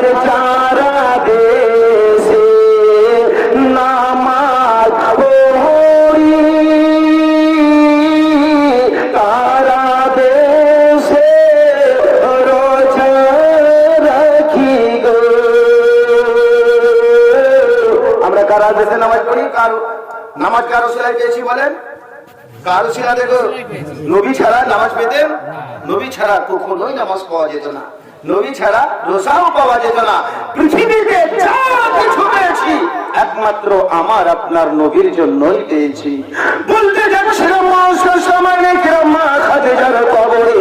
আর যারা দেশে নামাজ পড়ি তারা দেশে রোজা রাখি গো। আমরা কারা দেশে নামাজ পড়ি? নামাজ কারো সেলাই পেয়েছি বলেন? কারো শিলা দেখো নবী ছাড়া নামাজ পেতেন? নবী ছাড়া কখনোই নামাজ পাওয়া যেত না, নবী ছাড়া রোজাও পাওয়া যেত না। পৃথিবীতে যা কিছু পেয়েছি একমাত্র আমার আপনার নবীর জন্যই পেয়েছি। বলতে যাচ্ছিলাম খাদিজার কবরে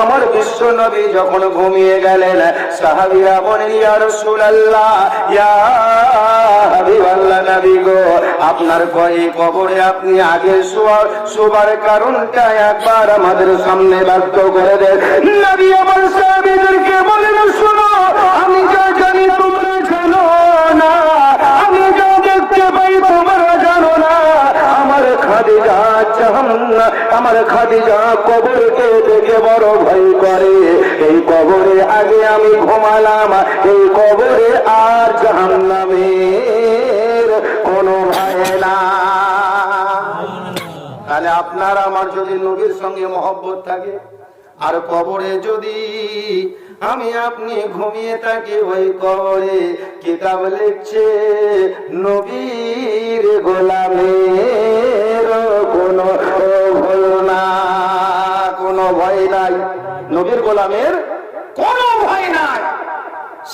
আমার বিশ্ব নবী যখন ঘুমিয়ে গেলেন, সাহাবীরা বলেন ইয়া রাসূলুল্লাহ, ইয়া হাবিবাল্লাহ নবী গো, আপনার কবরে আপনি আগে শোবার কারণটা একবার আমাদের সামনে ব্যক্ত করে দেন। নবী আমার সাহাবীদেরকে বলেন, শোনো, আমি যা জানি তোমরা জানো না, আমি যা দেখতে পাই তোমরা জানো না। আমার খাদিজা কবরকে দেখে বড় ভয় করে। এই কবরে আগে আমি ঘুমালাম, এই কবরে আর জাহান্নামের কোনো ভয় না। তাহলে আপনার আমার যদি নবীর সঙ্গে মহব্বত থাকে, আর কবরে যদি আমি আপনি ঘুমিয়ে থাকি, ওই কবরে কিতাব লিখছে নবীর গোলামের কোনো ভয় না, কোনো ভয় নাই। নবীর গোলামের কোনো ভয় নাই।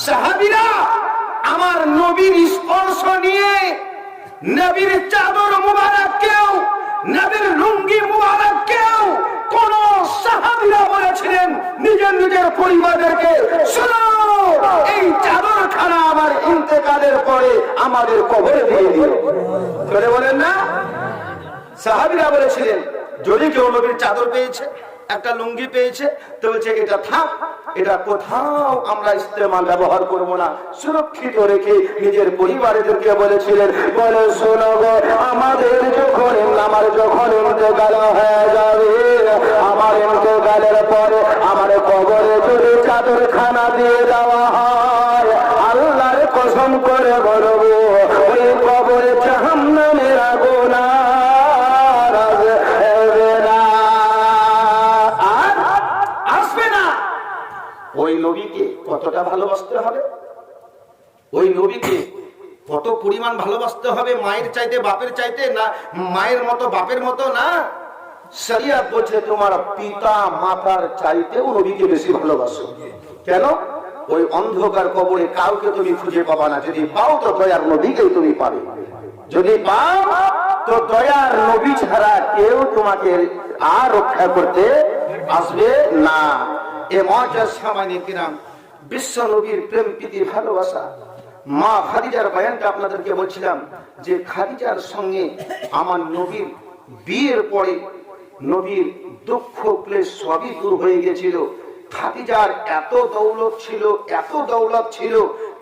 সাহাবীরা আমার নবীর স্পর্শ নিয়ে নবীর চাদর মুবারককেও, নবীর লুঙ্গি মুবারককেও কোন সাহাবীরা বলেছিলেন নিজের নিজের পরিবারকে, শোনো, এই চাদর খানা আমার ইন্তেকালের পরে আমাদের কবরে দিয়ে দিও। বলে বলেন না? সাহাবীরা বলেছিলেন যদি কেউ নবীর চাদর পেয়েছে, একটা লুঙ্গি পেয়েছে, তো বলছে এটা থাক, এটা কোথাও আমরা ইস্তেমাল ব্যবহার করব না, সুরক্ষিত রেখে নিজের পরিবারদেরকে বলেছিলেন, বলে শোনো গো, আমাদের যখন ইন্তেকাল হয়ে যাবে, আমার ইন্তেকালের পরে আমার কবরে যদি চাদর খানা দিয়ে দেওয়া হয়, আল্লাহর কসম করে বলবো ওই কবরে জাহান্নামের আগুন ওই নবীকে কতটা ভালোবাসতে হবে, ওই নবীকে কত পরিমাণ ভালোবাসতে হবে, মায়ের চাইতে বাপের চাইতে না, মায়ের মতো বাপের মতো না। শরিয়ত বলছে তোমার পিতা মাতার চাইতেও নবীকে বেশি ভালোবাসো। কেন? ওই অন্ধকার কবরে কাউকে তুমি খুঁজে পাবা না, যদি পাও তো দয়ার নবীকেই তুমি পাবে, যদি পাও তো দয়ার নবী ছাড়া কেউ তোমাকে আর রক্ষা করতে আসবে না। এ মুআজ্জাজ সামানি কিরাম, বিশ্ব নবীর প্রেম প্রীতি ভালোবাসা, মা খাদিজার বয়ানটা আপনাদেরকে বলছিলাম যে খাদিজার সঙ্গে আমার নবীর বিয়ের পরে নবীর দুঃখ ক্লেশ সবই দূর হয়ে গেছিল। খাদিজার এত দৌলত ছিল, এত দৌলত ছিল,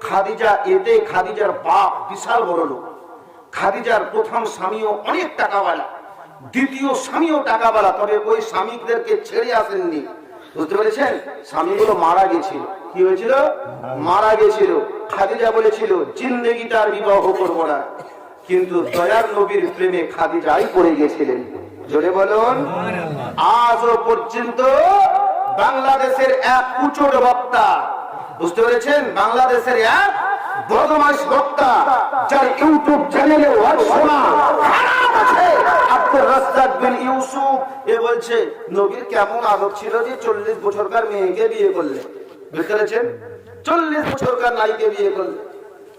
খাদিজা এতে খাদিজার বাপ বিশাল বড় লোক। খাদিজার প্রথম স্বামীও অনেক টাকাওয়ালা, দ্বিতীয় স্বামীও টাকাওয়ালা, তবে ওই স্বামীদেরকে ছেড়ে আসেননি। বুঝতে পেরেছেন? স্বামীগুলো মারা গেছিল। কি হয়েছিল? মারা গেছিল। খাদিজা বলেছিল জিন্দেগিটার বিবাহ করব না, কিন্তু দয়ার নবীর প্রেমে খাদিজাই পড়ে গেছিলেন। জোরে বলুন। আজও পর্যন্ত বাংলাদেশের এক কুচোর বক্তা, বুঝতে পেরেছেন, বাংলাদেশের এক বদমাশ বক্তা, যার ইউটিউব চ্যানেলে শোনা খারাপ আছে, আব্দুর রাজ্জাক বিন ইউসুফ, এ বলছে নবীর কেমন আদব ছিল যে 40 বছরকার মেয়েকে বিয়ে করলে। বুঝতে পেরেছেন? 40 বছরকার নারীকে বিয়ে করলে,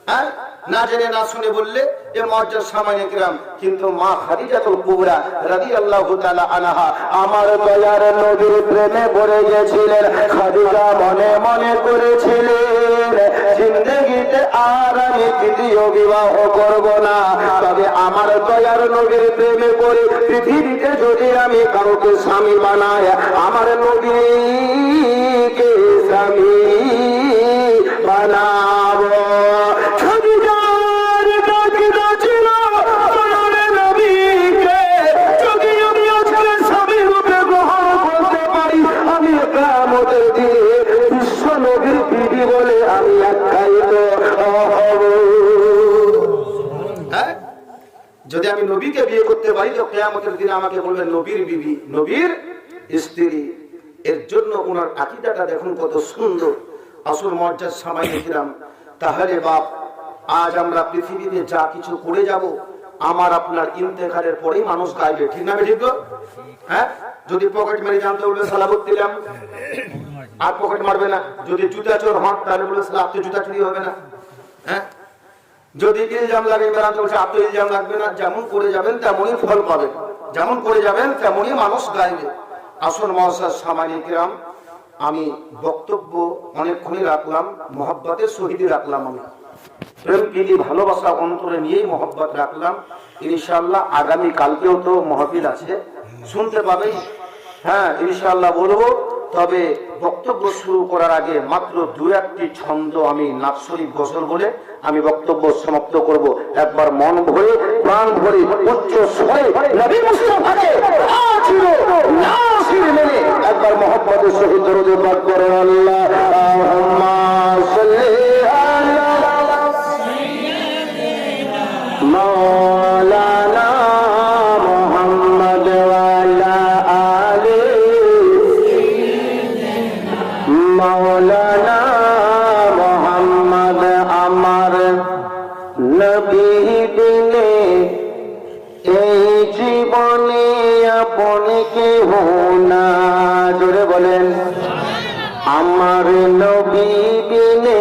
হ্যাঁ, না জেনে না শুনে বললে এ মুআজ্জাজ সামানি কিরাম। কিন্তু মা খাদিজাতুল কুবরা রাদিয়াল্লাহু তাআলা আনহা আমার দয়ার নবীর প্রেমে পড়ে গেছিলেন। খাদিজা মনে মনে করেছিলেন জিন্দেগিতে আর আমি তৃতীয় বিবাহ করব না, তবে আমার দয়ার নবীর প্রেমে পড়ে পৃথিবীতে যদি আমি কাউকে স্বামী বানাই, আমার নবীকে স্বামী বানাবো। বিশ্ব নবীর বিবি বলে আমি একটাই যদি আমি নবীকে বিয়ে করতে পারি তো কিয়ামতের দিনে আমাকে বলবেন নবীর বিবি, নবীর স্ত্রী। এর জন্য ওনার আকীদাটা দেখুন কত সুন্দর। আসল মর্যাদা সামাইয়ে কিরাম। তাহলে বাপ, আজ আমরা পৃথিবীতে যা কিছু করে যাব, আমার আপনার ইন্তেকালের পরেই মানুষ গাইবে, ঠিক না ঠিক? হ্যাঁ, যদি পকেট মেরে জানতে বলবে সালাবত দিলাম, আর পকেট মারবে না। যদি জুতা চোর হন তাহলে বলবে সালা আপনি জুতা চুরি হবে না। হ্যাঁ, যদি ইলজাম লাগে বেড়াতে বলছে আপনি ইলজাম লাগবে না। যেমন করে যাবেন তেমনই ফল পাবেন, যেমন করে যাবেন তেমনই মানুষ গাইবে। আসুন মহাশয় সামাইয়ে কিরাম, আমি বক্তব্য অনেকক্ষণই রাখলাম, মহব্বতের সহিতই রাখলাম। আমি প্রেম প্রীতি ভালোবাসা অন্তরে নিয়েই মহব্বত রাখলাম। ইনশাআল্লাহ আগামী কালকেও তো মাহফিল আছে, শুনতে পাবেন। হ্যাঁ ইনশাআল্লাহ বলবো। তবে বক্তব্য শুরু করার আগে মাত্র দু একটি ছন্দ আমি নাথ শরীফ গজল বলে আমি বক্তব্য সমাপ্ত করব। একবার মন ভরে প্রাণ ভরে উচ্চ স্বরে নবী মুস্তাফাকে আচির নাসির মেনে একবার মহব্বতের সহিত দরুদ পাঠ করুন। আল্লাহুম্মা সাল্লি আলা মাওলানা মুহাম্মদ ওয়া আলা আলি মাওলানা মুহাম্মদ। আমার নবী বিনে এই জীবনে আপন কেহ না, জোরে বলেন। আমার নবী বিনে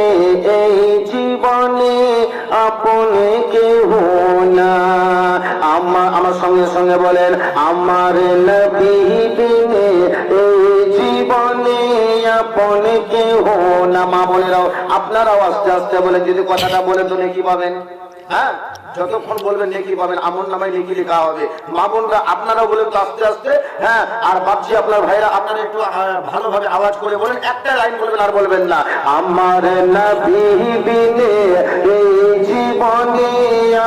এই জীবনে আপন কেহ না। আমার সঙ্গে সঙ্গে বলেন, আমার নবী বিনে এই জীবনে আপন কেহ না। মা বোনেরাও আপনারাও আস্তে আস্তে বলেন, যদি কথাটা বলেন তো নেকি পাবেন। হ্যাঁ, যতক্ষণ বলবেন নেকি পাবেন, আমল নামায় নেকি লেখা হবে। মা বোনরা আপনারাও বলেন তো আস্তে আস্তে। হ্যাঁ, আর ভাবছি আপনার ভাইরা আপনারা একটু ভালোভাবে আওয়াজ করে বলেন, একটা লাইন বলবেন আর বলবেন না। আমার নবী বিনে এই জীবনে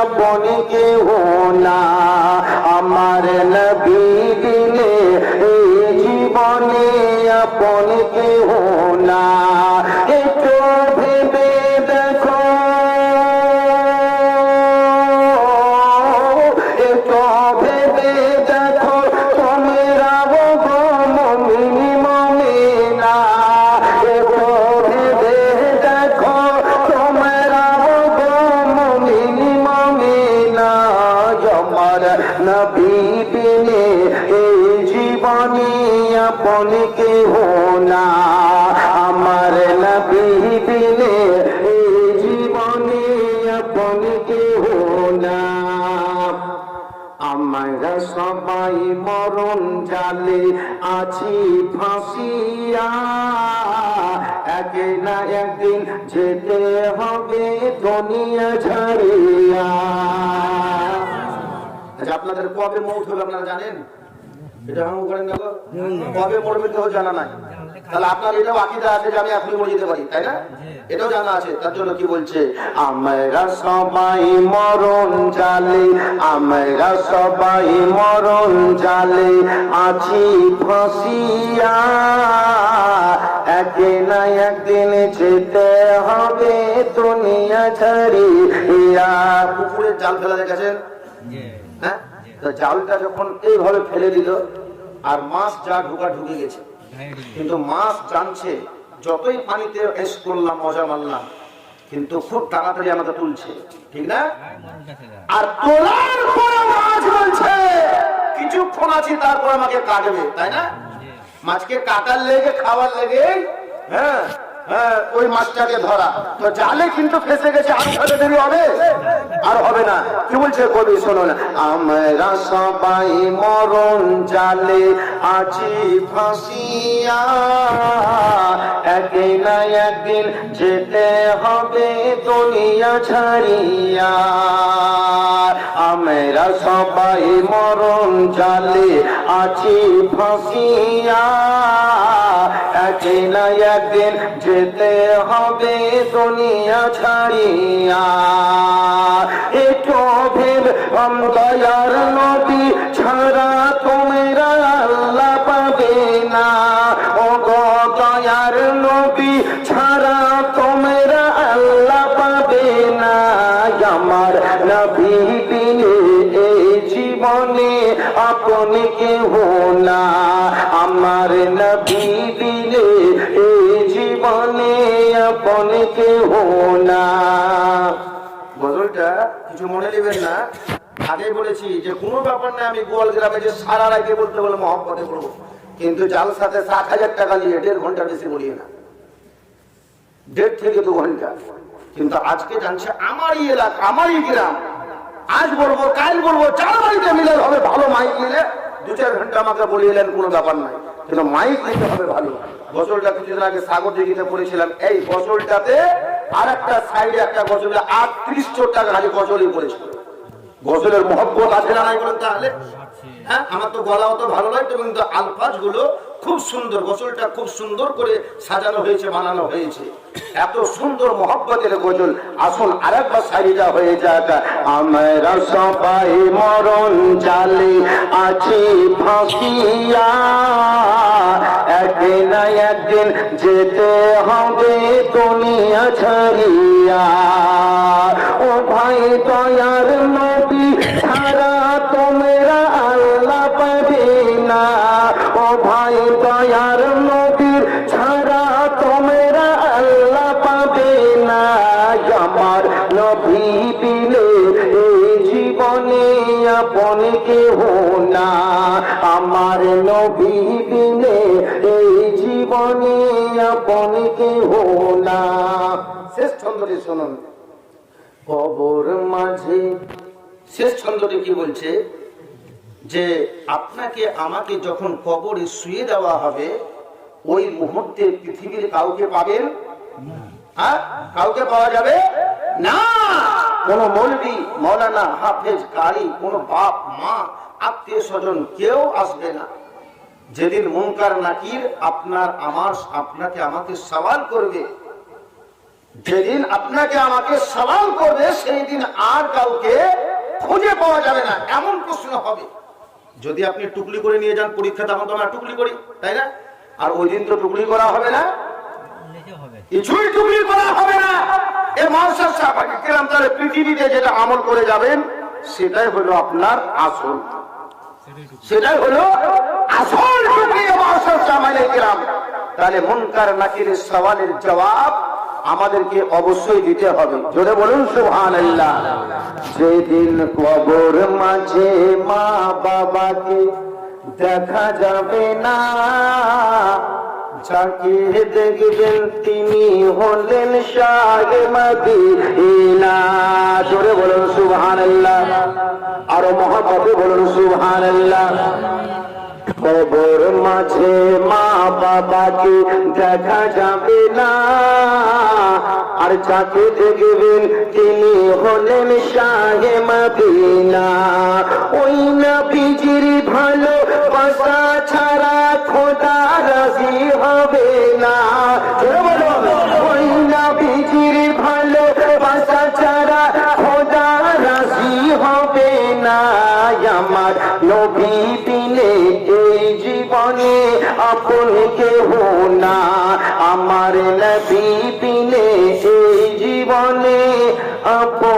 আপন কেহ না। আমার নবী বিনে এই জীবনে আপন কেহ না। একটু ভেবে দেখো, ভেবে দেখো তোমরা গো মুমিন মুমিনা। ভেবে দেখো তোমরা গো মুমিন মুমিনা। আমার নবী বিনে এই জীবনে আপন কেহ না। আমার নবী বিনে এই জীবনে আপন কেহ না। আমরা সবাই মরণ জালে আছি ফাঁসিয়া, একে না একদিন যেতে হবে দুনিয়া ছাড়িয়া। আচ্ছা, আপনাদের কবে মৌত হবে আপনারা জানেন? এটা করেন না, কবে মরবে তো জানা নাই। তাহলে আপনার এটাও আকীদা আছে যে আমি এখনই মরে যেতে পারি, তাই না? এটাও জানা আছে। তার জন্য কি বলছে, আমরা সবাই মরণ জালে, আমরা সবাই মরণ জালে আছি ফাঁসিয়া, একে না একদিন যেতে হবে দুনিয়া ছাড়িয়া। পুকুরের জাল ফেলা দেখেছেন? হ্যাঁ, জালটা যখন এইভাবে ফেলে দিল আর মাছ যা ঢুকে গেছে, কিন্তু মাছ জানছে যতই পানিতে এস করলাম মজা মারলাম, কিন্তু খুব তাড়াতাড়ি আমাকে তুলছে, ঠিক না? আর তোলার পরে মাছ বলছে কিছুক্ষণ আছি তারপর আমাকে কাটবে, তাই না? মাছকে কাটার লেগে খাওয়ার লেগে হ্যাঁ হ্যাঁ ওই মাছটাকে ধরা, তো জালে কিন্তু ফেসে গেছে। আর সাথে দেরি হবে? আর হবে না। কি বলছে কবি শুনুন, আমরা সবাই মরণ জালে আছি ফাঁসিয়া, একদিন না একদিন যেতে হবে দুনিয়া ছাড়িয়া। আমরা সবাই মরণ জালে আছি ফাঁসিয়া, একদিন না একদিন যেতে হবে দুনিয়া ছাড়িয়া। একটু ভেবে দয়ার নবী ছাড়া তোমরা আল্লাহ পাবে না। ও গো দয়ার নবী ছাড়া তোমরা আল্লাহ পাবে না। আমার নবী বিনে এই আপন কেহ না, আমার নবী বিনে এই জীবনে আপন কেহ না। গজলটা কিছু মনে নেবেন না, আগে বলেছি যে কোনো ব্যাপার না, আমি গোয়াল গ্রামে যে সারা রাতে বলতে বলে মহব্বতে করবো, কিন্তু যার সাথে 7,000 টাকা নিয়ে 1.5 ঘন্টা বেশি বলিয়ে না, 1.5 থেকে 2 ঘন্টা। কিন্তু আজকে জানছে আমারই এলাকা, আমারই গ্রাম, আজ বলবো কাল বলবো, 4 বাড়িতে মিলে হবে, ভালো মাইক নিলে 2-4 ঘন্টা আমাকে বলিয়ে এলেন, কোনো ব্যাপার নাই, কিন্তু মাইক নিতে হবে ভালো। গজলটা কিছুদিন আগে সাগর দিঘিতে পড়েছিলাম, এই গজলটাতে আর একটা সাইডে একটা গজলে 38 টাকা খালি গজলই পড়েছিল। গজলের মহব্বত আছে না নাই বলেন তাহলে? হ্যাঁ, আমার তো গলা অত ভালো নয় তো, কিন্তু আলফাজ গুলো খুব সুন্দর, গজলটা খুব সুন্দর করে সাজানো হয়েছে, বানানো হয়েছে, এত সুন্দর মহব্বতের গজল। আসুন আরেকবার সাইডা হয়ে যাক। আমরা সবাই মরণ জালে আছি ফাঁসিয়া, একদিন না একদিন যেতে হবে দুনিয়া ছাড়িয়া। ও ভাই দয়ার নবী ছাড়া তোমরা আল্লাহ পাবে না, ও ভাই দয়ার নবীর ছাড়া তোমরা আল্লাহ পাবে না। আমার নবী বিনে এই জীবনে আপন কেহ না, আমার নবী বিনে এই জীবনে আপন কেহ না। শেষ ছন্দটি শুনুন, কবর মাঝে। শেষ ছন্দটি কি বলছে যে আপনাকে আমাকে যখন কবরে শুয়ে দেওয়া হবে, ওই মুহূর্তে পৃথিবীর কাউকে পাবেন? হ্যাঁ, কাউকে পাওয়া যাবে না। কোন মৌলবি, মৌলানা, হাফেজ, কারি, কোন বাপ মা, আত্মীয় স্বজন কেউ আসবে না। যেদিন মুনকার নাকির আপনাকে আমাকে সওয়াল করবে, যেদিন আপনাকে আমাকে সওয়াল করবে, সেই দিন আর কাউকে খুঁজে পাওয়া যাবে না, এমন প্রশ্ন হবে। যদি আপনি টুকলি করে নিয়ে যান পরীক্ষা, তখন তো আমরা টুকলি করি, তাই না? আর ওই দিন তো টুকলি করা হবে না, কিছুই টুকলি করা হবে না। এ মার্শাল সাহেব কিরাম তাহলে পৃথিবীতে যেটা আমল করে যাবেন, সেটাই হলো আপনার আসল, সেটাই হলো আসল টুকলি। মার্শাল সাহেব কিরাম, তাহলে মুনকার নাকিরের সওয়ালের জবাব আমাদেরকে অবশ্যই দিতে হবে। জোরে বলুন সুবহানাল্লাহ। যেদিন কবর মাঝে মা বাবাকে দেখা যাবে না, যাকে দেখবেন তিনি হলেন শাহে মদিনা। জোরে বলুন সুবহানাল্লাহ, আরো মহব্বতে বলুন সুবহানাল্লাহ। কবর মাঝে মা বাবাকে দেখা যাবে না, আর যাকে দেখবেন তিনি হলেন শাহে মদিনা। ওই নবীজির ভালোবাসা ছাড়া খোদা রাজি হবে না। ওই নবীজির ভালোবাসা ছাড়া খোদা রাজি হবে না। আমার নবী বিনে এই জীবনে আপন কেহ না, আমার নবী বিনে এই জীবনে আপন